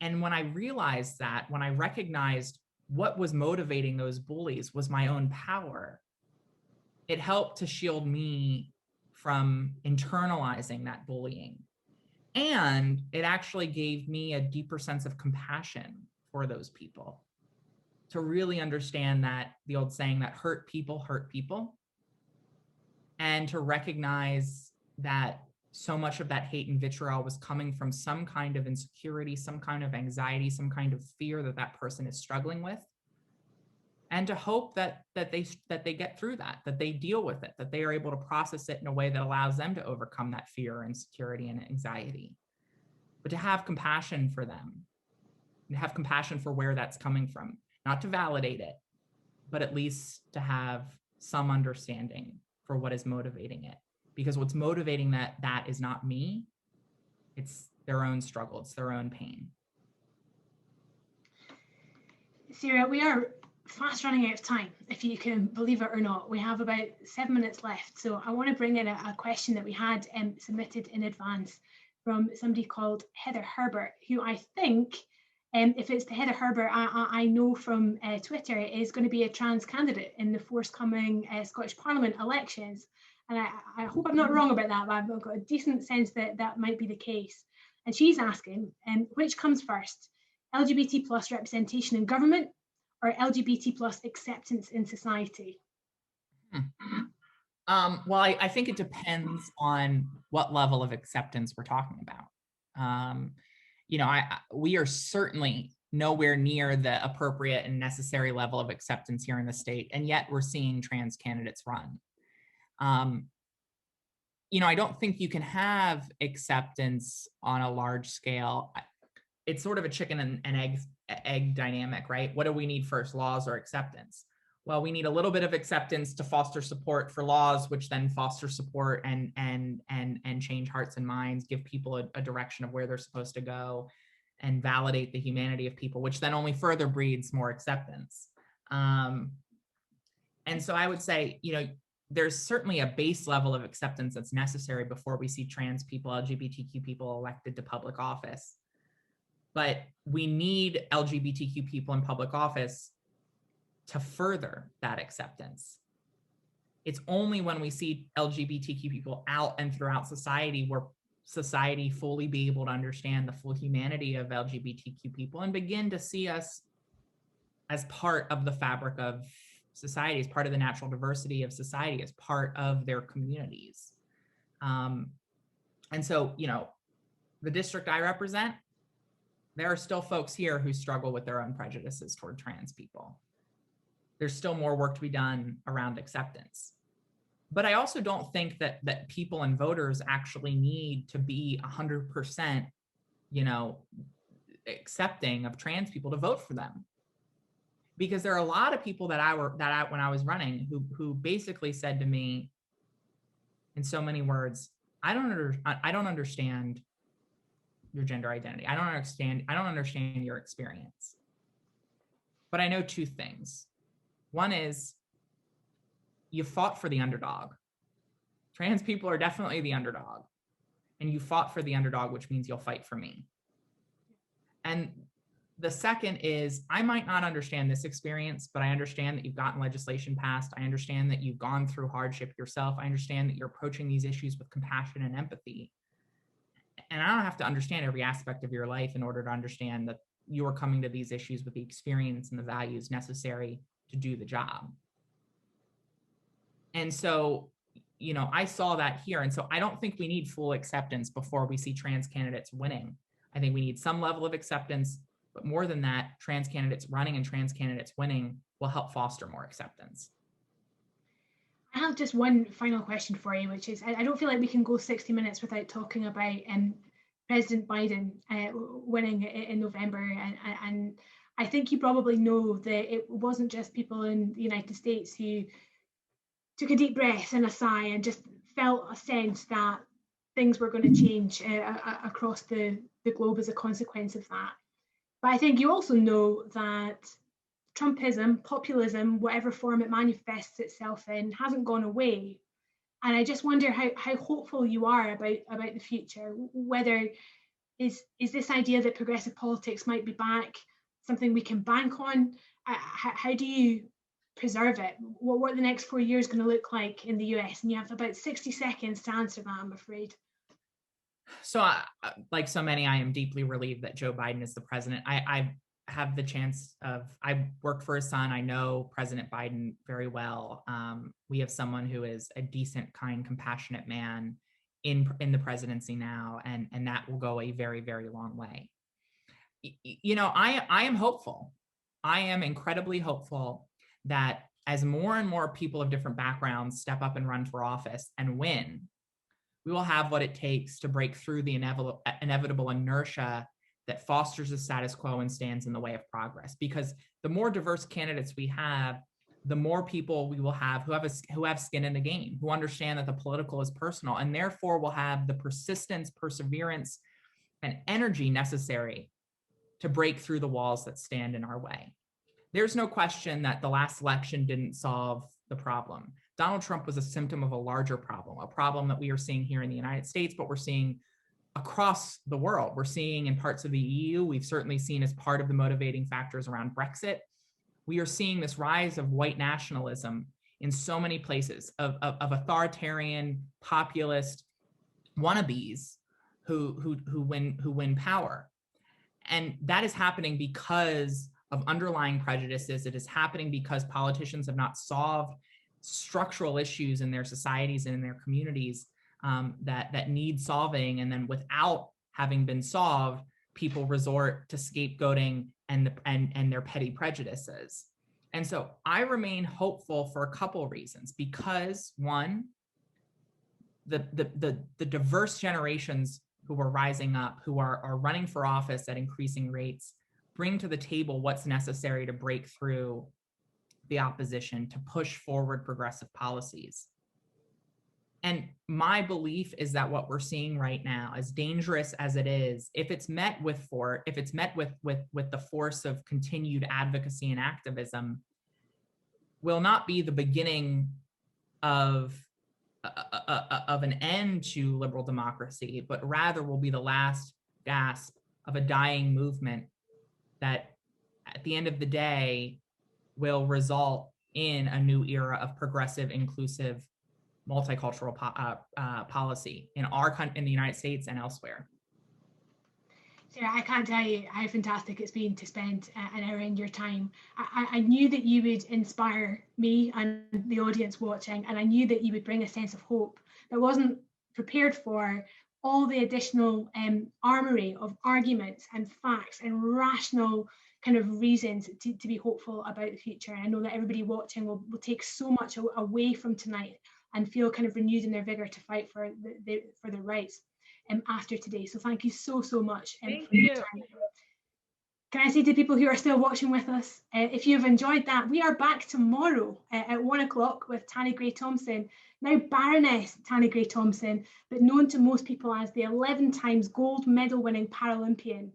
And when I realized that, when I recognized what was motivating those bullies was my own power, it helped to shield me from internalizing that bullying. And it actually gave me a deeper sense of compassion for those people, to really understand that the old saying that hurt people, and to recognize that so much of that hate and vitriol was coming from some kind of insecurity, some kind of anxiety, some kind of fear that that person is struggling with, and to hope that they get through that they deal with it, that they are able to process it in a way that allows them to overcome that fear, insecurity, and anxiety. But to have compassion for them, and have compassion for where that's coming from, not to validate it, but at least to have some understanding for what is motivating it. Because what's motivating that is not me, it's their own struggle, it's their own pain. Sarah, we are fast running out of time, if you can believe it or not. We have about 7 minutes left. So I want to bring in a question that we had submitted in advance from somebody called Heather Herbert, who I think, if it's the Heather Herbert I know from Twitter, is going to be a trans candidate in the forthcoming Scottish Parliament elections. And I hope I'm not wrong about that, but I've got a decent sense that that might be the case. And she's asking, which comes first, LGBT plus representation in government or LGBT plus acceptance in society? Well, I think it depends on what level of acceptance we're talking about. You know, we are certainly nowhere near the appropriate and necessary level of acceptance here in the state, and yet we're seeing trans candidates run. You know, I don't think you can have acceptance on a large scale. It's sort of a chicken and egg dynamic, right? What do we need first, laws or acceptance? Well, we need a little bit of acceptance to foster support for laws, which then foster support and change hearts and minds, give people a direction of where they're supposed to go, and validate the humanity of people, which then only further breeds more acceptance. And so I would say, you know, there's certainly a base level of acceptance that's necessary before we see trans people, LGBTQ people elected to public office. But we need LGBTQ people in public office to further that acceptance. It's only when we see LGBTQ people out and throughout society where society fully be able to understand the full humanity of LGBTQ people and begin to see us as part of the fabric of society, as part of the natural diversity of society, as part of their communities. And so, the district I represent, there are still folks here who struggle with their own prejudices toward trans people. There's still more work to be done around acceptance. But I also don't think that people and voters actually need to be 100%, accepting of trans people to vote for them. Because there are a lot of people when I was running who basically said to me in so many words, I don't understand your gender identity. I don't understand your experience. But I know two things. One is you fought for the underdog. Trans people are definitely the underdog. And you fought for the underdog, which means you'll fight for me. And the second is, I might not understand this experience, but I understand that you've gotten legislation passed. I understand that you've gone through hardship yourself. I understand that you're approaching these issues with compassion and empathy. And I don't have to understand every aspect of your life in order to understand that you are coming to these issues with the experience and the values necessary to do the job. And so, I saw that here. And so I don't think we need full acceptance before we see trans candidates winning. I think we need some level of acceptance, but more than that, trans candidates running and trans candidates winning will help foster more acceptance. I have just one final question for you, which is, I don't feel like we can go 60 minutes without talking about President Biden winning in November. And I think you probably know that it wasn't just people in the United States who took a deep breath and a sigh and just felt a sense that things were going to change across the globe as a consequence of that. But I think you also know that Trumpism, populism, whatever form it manifests itself in, hasn't gone away. And I just wonder how hopeful you are about the future, whether is this idea that progressive politics might be back something we can bank on? How do you preserve it? What are the next 4 years going to look like in the US? And you have about 60 seconds to answer that, I'm afraid. So like so many, I am deeply relieved that Joe Biden is the president. I have the chance I work for his son. I know President Biden very well. We have someone who is a decent, kind, compassionate man in the presidency now, and that will go a very, very long way. I am hopeful. I am incredibly hopeful that as more and more people of different backgrounds step up and run for office and win, we will have what it takes to break through the inevitable inertia that fosters the status quo and stands in the way of progress. Because the more diverse candidates we have, the more people we will have who have skin in the game, who understand that the political is personal, and therefore will have the persistence, perseverance, and energy necessary to break through the walls that stand in our way. There's no question that the last election didn't solve the problem. Donald Trump was a symptom of a larger problem, a problem that we are seeing here in the United States, but we're seeing across the world. We're seeing in parts of the EU. We've certainly seen as part of the motivating factors around Brexit. We are seeing this rise of white nationalism in so many places, of authoritarian, populist wannabes who win power. And that is happening because of underlying prejudices. It is happening because politicians have not solved structural issues in their societies and in their communities that need solving. And then without having been solved, people resort to scapegoating and their petty prejudices. And so I remain hopeful for a couple reasons, because one, the diverse generations who are rising up, who are running for office at increasing rates, bring to the table what's necessary to break through the opposition, to push forward progressive policies. And my belief is that what we're seeing right now, as dangerous as it is, if it's met with the force of continued advocacy and activism, will not be the beginning of an end to liberal democracy, but rather will be the last gasp of a dying movement that at the end of the day will result in a new era of progressive, inclusive, multicultural policy in the United States and elsewhere. Sarah, I can't tell you how fantastic it's been to spend an hour in your time. I knew that you would inspire me and the audience watching, and I knew that you would bring a sense of hope that wasn't prepared for all the additional armory of arguments and facts and rational kind of reasons to be hopeful about the future. And I know that everybody watching will take so much away from tonight and feel kind of renewed in their vigor to fight for their rights after today. So thank you so much for your time. Can I say to people who are still watching with us, if you've enjoyed that, we are back tomorrow at 1 o'clock with Tanni Grey-Thompson, now Baroness Tanni Grey-Thompson, but known to most people as the 11 times gold medal winning Paralympian.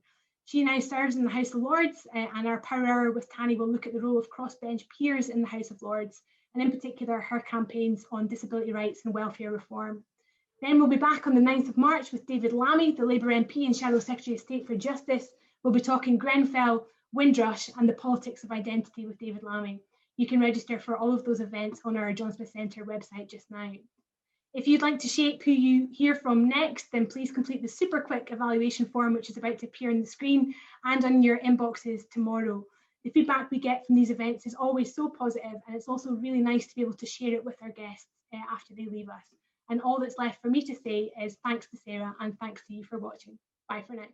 She now serves in the House of Lords, and our Power Hour with Tanni will look at the role of crossbench peers in the House of Lords, and in particular her campaigns on disability rights and welfare reform. Then we'll be back on the 9th of March with David Lammy, the Labour MP and Shadow Secretary of State for Justice. We'll be talking Grenfell, Windrush and the politics of identity with David Lammy. You can register for all of those events on our John Smith Centre website just now. If you'd like to shape who you hear from next, then please complete the super quick evaluation form, which is about to appear on the screen and on your inboxes tomorrow. The feedback we get from these events is always so positive, and it's also really nice to be able to share it with our guests after they leave us. And all that's left for me to say is thanks to Sarah and thanks to you for watching. Bye for now.